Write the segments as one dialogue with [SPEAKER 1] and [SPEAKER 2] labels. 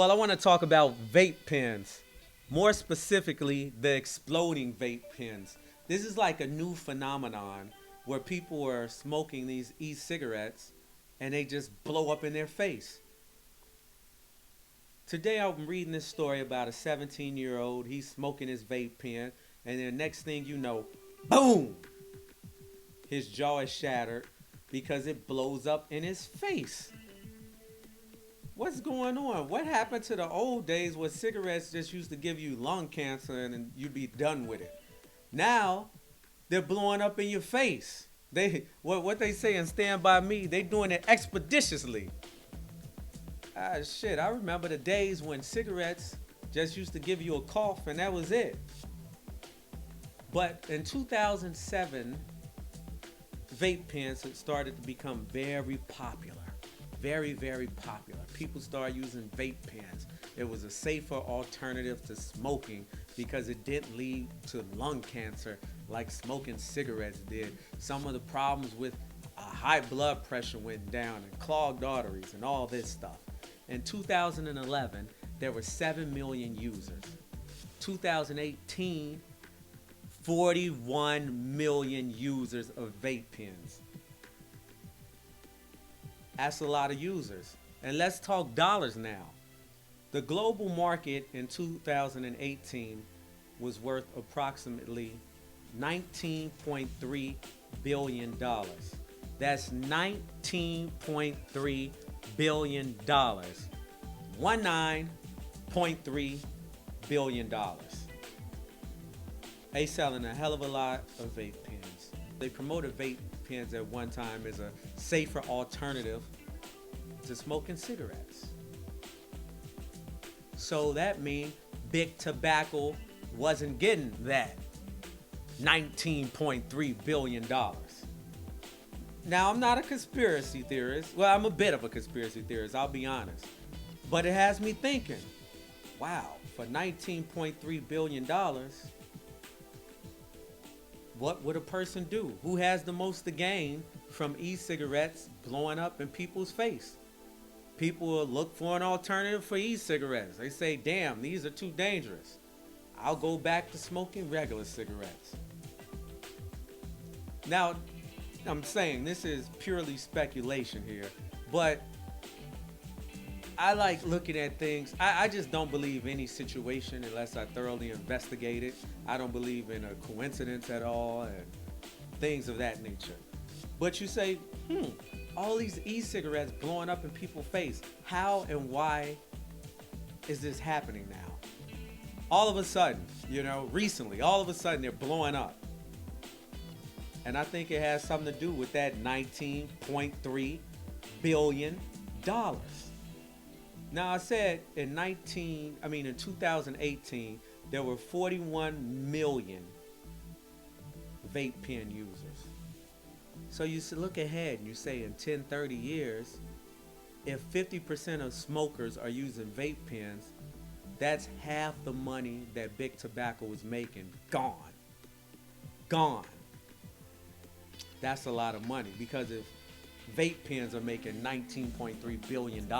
[SPEAKER 1] Well, I want to talk about vape pens. More specifically, the exploding vape pens. This is like a new phenomenon where people are smoking these e-cigarettes and they just blow up in their face. Today I'm reading this story about a 17-year-old. He's smoking his vape pen, and then next thing you know, boom! His jaw is shattered because it blows up in his face. What's going on? What happened to the old days where cigarettes just used to give you lung cancer and you'd be done with it? Now they're blowing up in your face. What they say in Stand By Me, they doing it expeditiously. Ah shit, I remember the days when cigarettes just used to give you a cough and that was it. But in 2007, vape pens had started to become very popular. Very, very popular. People started using vape pens. It was a safer alternative to smoking because it didn't lead to lung cancer like smoking cigarettes did. Some of the problems with high blood pressure went down and clogged arteries and all this stuff. In 2011, there were 7 million users. 2018, 41 million users of vape pens. That's a lot of users. And let's talk dollars now. The global market in 2018 was worth approximately $19.3 billion. That's $19.3 billion. $19.3 billion. They selling a hell of a lot of vape pens. They promoted vape pens at one time as a safer alternative to smoking cigarettes. So that means big tobacco wasn't getting that $19.3 billion. Now, I'm not a conspiracy theorist. Well, I'm a bit of a conspiracy theorist, I'll be honest. But it has me thinking, wow, for $19.3 billion, what would a person do? Who has the most to gain from e-cigarettes blowing up in people's face? People will look for an alternative for e-cigarettes. They say, damn, these are too dangerous. I'll go back to smoking regular cigarettes. Now, I'm saying this is purely speculation here, but I like looking at things. I just don't believe any situation unless I thoroughly investigate it. I don't believe in a coincidence at all and things of that nature. But you say, all these e-cigarettes blowing up in people's face. How and why is this happening now? All of a sudden, recently, all of a sudden they're blowing up. And I think it has something to do with that $19.3 billion. Now I said in 2018, there were 41 million vape pen users. So you look ahead and you say in 10, 30 years, if 50% of smokers are using vape pens, that's half the money that big tobacco was making gone. Gone. That's a lot of money because if vape pens are making $19.3 billion,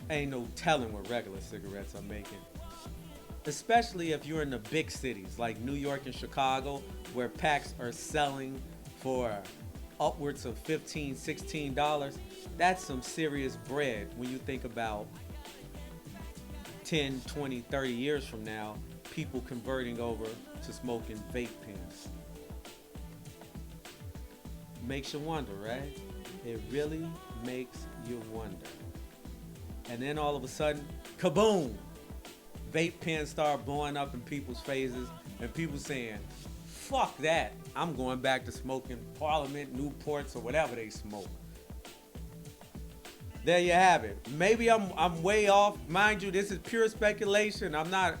[SPEAKER 1] ain't no telling what regular cigarettes are making. Especially if you're in the big cities like New York and Chicago, where packs are selling for upwards of $15, $16. That's some serious bread when you think about 10, 20, 30 years from now, people converting over to smoking vape pens. Makes you wonder, right? It really makes you wonder. And then all of a sudden, kaboom! Vape pens start blowing up in people's faces and people saying, fuck that, I'm going back to smoking Parliament, Newports, or whatever they smoke. There you have it. Maybe I'm way off. Mind you, this is pure speculation. I'm not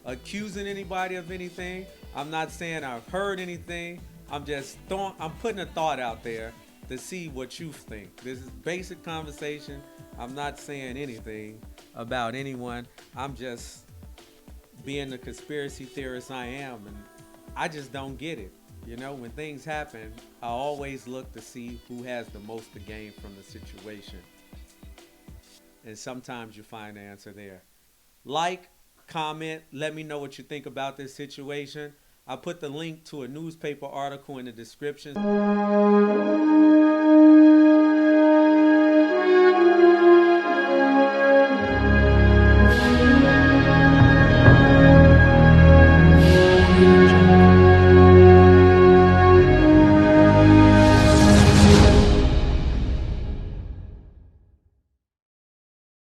[SPEAKER 1] accusing anybody of anything. I'm not saying I've heard anything. I'm putting a thought out there to see what you think. This is basic conversation. I'm not saying anything about anyone. I'm just being the conspiracy theorist I am, and I just don't get it. When things happen, I always look to see who has the most to gain from the situation. And sometimes you find the answer there. Like, comment, let me know what you think about this situation. I put the link to a newspaper article in the description.